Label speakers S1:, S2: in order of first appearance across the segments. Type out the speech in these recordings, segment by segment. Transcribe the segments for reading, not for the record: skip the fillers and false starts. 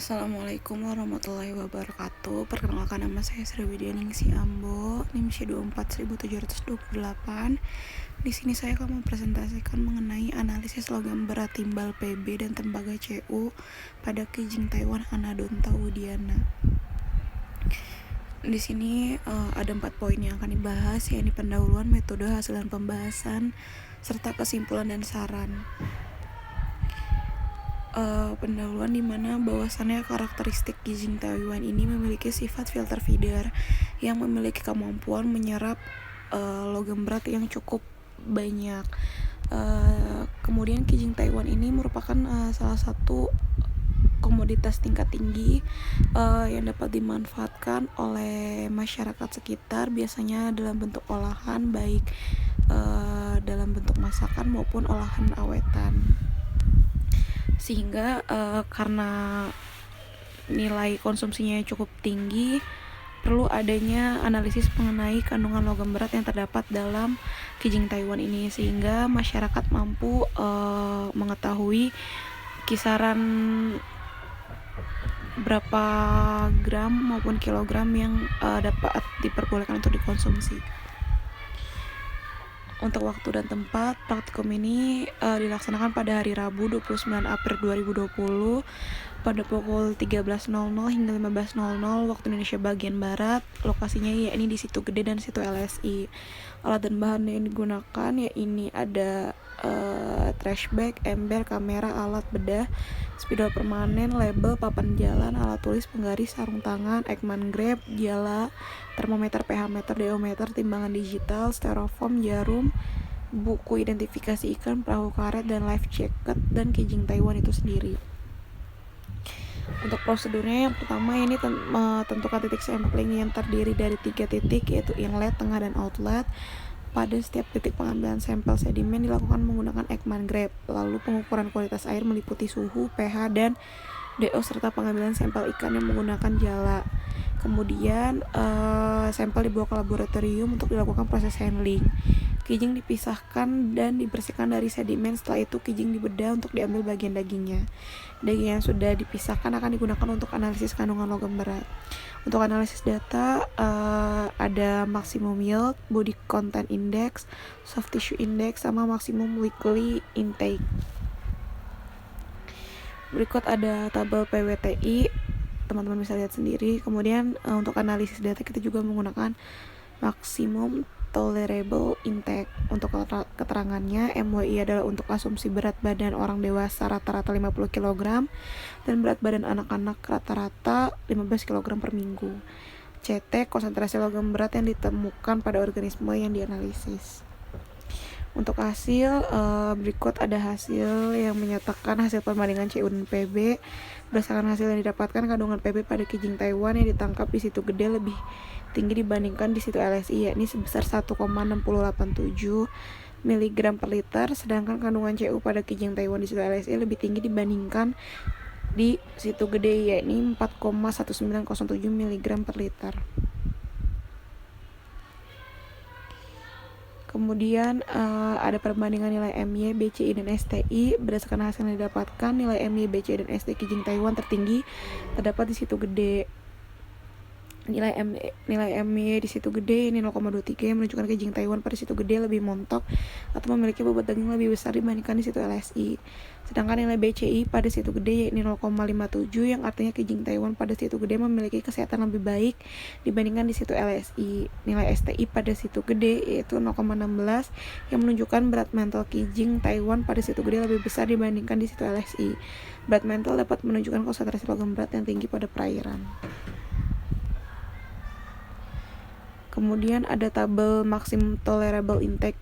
S1: Assalamualaikum warahmatullahi wabarakatuh. Perkenalkan, nama saya Sri Widyaningsi Ambo, NIM 24.728. Di sini saya akan mempresentasikan mengenai analisis logam berat timbal PB dan tembaga CU pada Kijing Taiwan Anadonta Udiana. Di sini ada 4 poin yang akan dibahas, yaitu pendahuluan, metode, hasil dan pembahasan, serta kesimpulan dan saran. Pendahuluan di mana bahwasannya karakteristik Kijing Taiwan ini memiliki sifat filter feeder yang memiliki kemampuan menyerap logam berat yang cukup banyak. Kemudian Kijing Taiwan ini merupakan salah satu komoditas tingkat tinggi yang dapat dimanfaatkan oleh masyarakat sekitar, biasanya dalam bentuk olahan, baik dalam bentuk masakan maupun olahan awetan. Sehingga karena nilai konsumsinya cukup tinggi, perlu adanya analisis mengenai kandungan logam berat yang terdapat dalam Kijing Taiwan ini, sehingga masyarakat mampu mengetahui kisaran berapa gram maupun kilogram yang dapat diperbolehkan untuk dikonsumsi. Untuk waktu dan tempat, praktikum ini dilaksanakan pada hari Rabu 29 April 2020 pada pukul 13.00 hingga 15.00 waktu Indonesia bagian Barat. Lokasinya yakni di Situ Gede dan Situ LSI. Alat dan bahan yang digunakan yakni ada trash bag, ember, kamera, alat bedah, spidol permanen, label, papan jalan, alat tulis, penggaris, sarung tangan, Ekman grab, jala, termometer, pH meter, deometer, timbangan digital, styrofoam, jarum, buku identifikasi ikan, perahu karet, dan life jacket, dan Kijing Taiwan itu sendiri. Untuk prosedurnya, yang pertama ini tentukan titik sampling yang terdiri dari 3 titik, yaitu inlet, tengah, dan outlet. Pada setiap titik pengambilan sampel sedimen dilakukan menggunakan Ekman grab. Lalu pengukuran kualitas air meliputi suhu, pH, dan DO serta pengambilan sampel ikan yang menggunakan jala. Kemudian sampel dibawa ke laboratorium untuk dilakukan proses handling. Kijing dipisahkan dan dibersihkan dari sedimen. Setelah itu kijing dibedah untuk diambil bagian dagingnya. Daging yang sudah dipisahkan akan digunakan untuk analisis kandungan logam berat. Untuk analisis data ada maximum yield, body content index, soft tissue index, sama maximum weekly intake. Berikut ada tabel PWTI, teman-teman bisa lihat sendiri. Kemudian untuk analisis data kita juga menggunakan maximum tolerable intake. Untuk keterangannya, MWI adalah untuk asumsi berat badan orang dewasa rata-rata 50 kg dan berat badan anak-anak rata-rata 15 kg per minggu. CT, konsentrasi logam berat yang ditemukan pada organisme yang dianalisis. Untuk hasil, berikut ada hasil yang menyatakan hasil perbandingan CU dan PB. Berdasarkan hasil yang didapatkan, kandungan PB pada Kijing Taiwan yang ditangkap di Situ Gede lebih tinggi dibandingkan di Situ LSI, yakni sebesar 1,6087 mg per liter, sedangkan kandungan CU pada Kijing Taiwan di Situ LSI lebih tinggi dibandingkan di Situ Gede, yakni 4,1907 mg per liter. Kemudian ada perbandingan nilai MY, BCI, dan STI. Berdasarkan hasil yang didapatkan, nilai MY, BCI, dan STI Kijing Taiwan tertinggi terdapat di Situ Gede. Nilai MY di Situ Gede ini 0,23 yang menunjukkan Kijing Taiwan pada Situ Gede lebih montok atau memiliki bobot daging lebih besar dibandingkan di Situ LSI. Sedangkan nilai BCI pada Situ Gede yakni 0,57 yang artinya Kijing Taiwan pada Situ Gede memiliki kesehatan lebih baik dibandingkan di Situ LSI. Nilai STI pada Situ Gede yaitu 0,16 yang menunjukkan berat mantel Kijing Taiwan pada Situ Gede lebih besar dibandingkan di Situ LSI. Berat mantel dapat menunjukkan konsentrasi logam berat yang tinggi pada perairan. Kemudian ada tabel maximum tolerable intake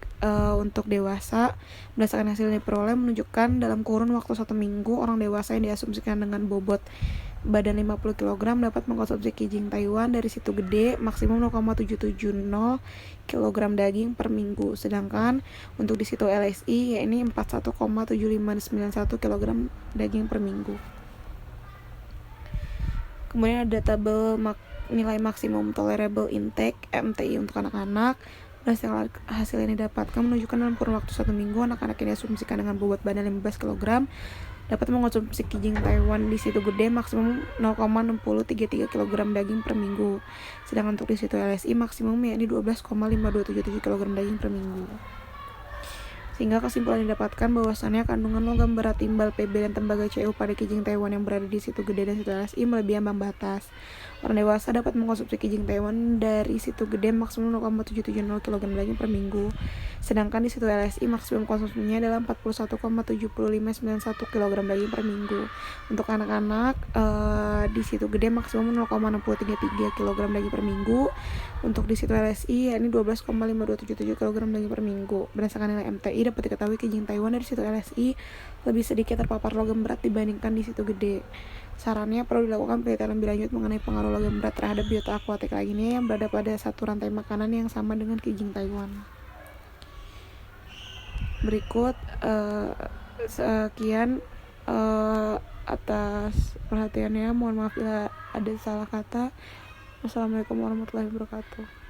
S1: untuk dewasa. Berdasarkan hasil yang diperoleh menunjukkan dalam kurun waktu 1 minggu, orang dewasa yang diasumsikan dengan bobot badan 50 kg dapat mengkonsumsi Kijing Taiwan dari Situ Gede maksimum 0,770 kg daging per minggu. Sedangkan untuk di Situ LSI yakni 41,7591 kg daging per minggu. Kemudian ada tabel nilai maksimum tolerable intake MTI untuk anak-anak. Berdasarkan hasil yang didapatkan menunjukkan dalam kurun waktu 1 minggu, anak-anak yang diasumsikan dengan bobot badan 15 kg dapat mengonsumsi kijing Taiwan di situ gede maksimum 0,6033 kg daging per minggu. Sedangkan untuk di situ LSI maksimum yakni 12,5277 kg daging per minggu. Sehingga kesimpulan didapatkan bahwasannya kandungan logam berat timbal PB dan tembaga CU pada kijing Taiwan yang berada di situ gede dan situ LSI melebihi ambang batas. Orang dewasa dapat mengkonsumsi kijing Taiwan dari situ gede maksimum 0,770 kg daging per minggu. Sedangkan di situ LSI maksimum konsumsinya adalah 41,7591 kg daging per minggu. Untuk anak-anak di situ gede maksimum 0,6033 kg daging per minggu. Untuk di situ LSI yakni 12,5277 kg daging per minggu. Berdasarkan nilai MTI dapat diketahui kijing Taiwan dari situ LSI lebih sedikit terpapar logam berat dibandingkan di situ gede. Sarannya perlu dilakukan penelitian lebih lanjut mengenai pengaruh logam berat terhadap biota akuatik lainnya yang berada pada satu rantai makanan yang sama dengan kijing Taiwan. Berikut sekian atas perhatiannya. Mohon maaf bila ada salah kata. Wassalamualaikum warahmatullahi wabarakatuh.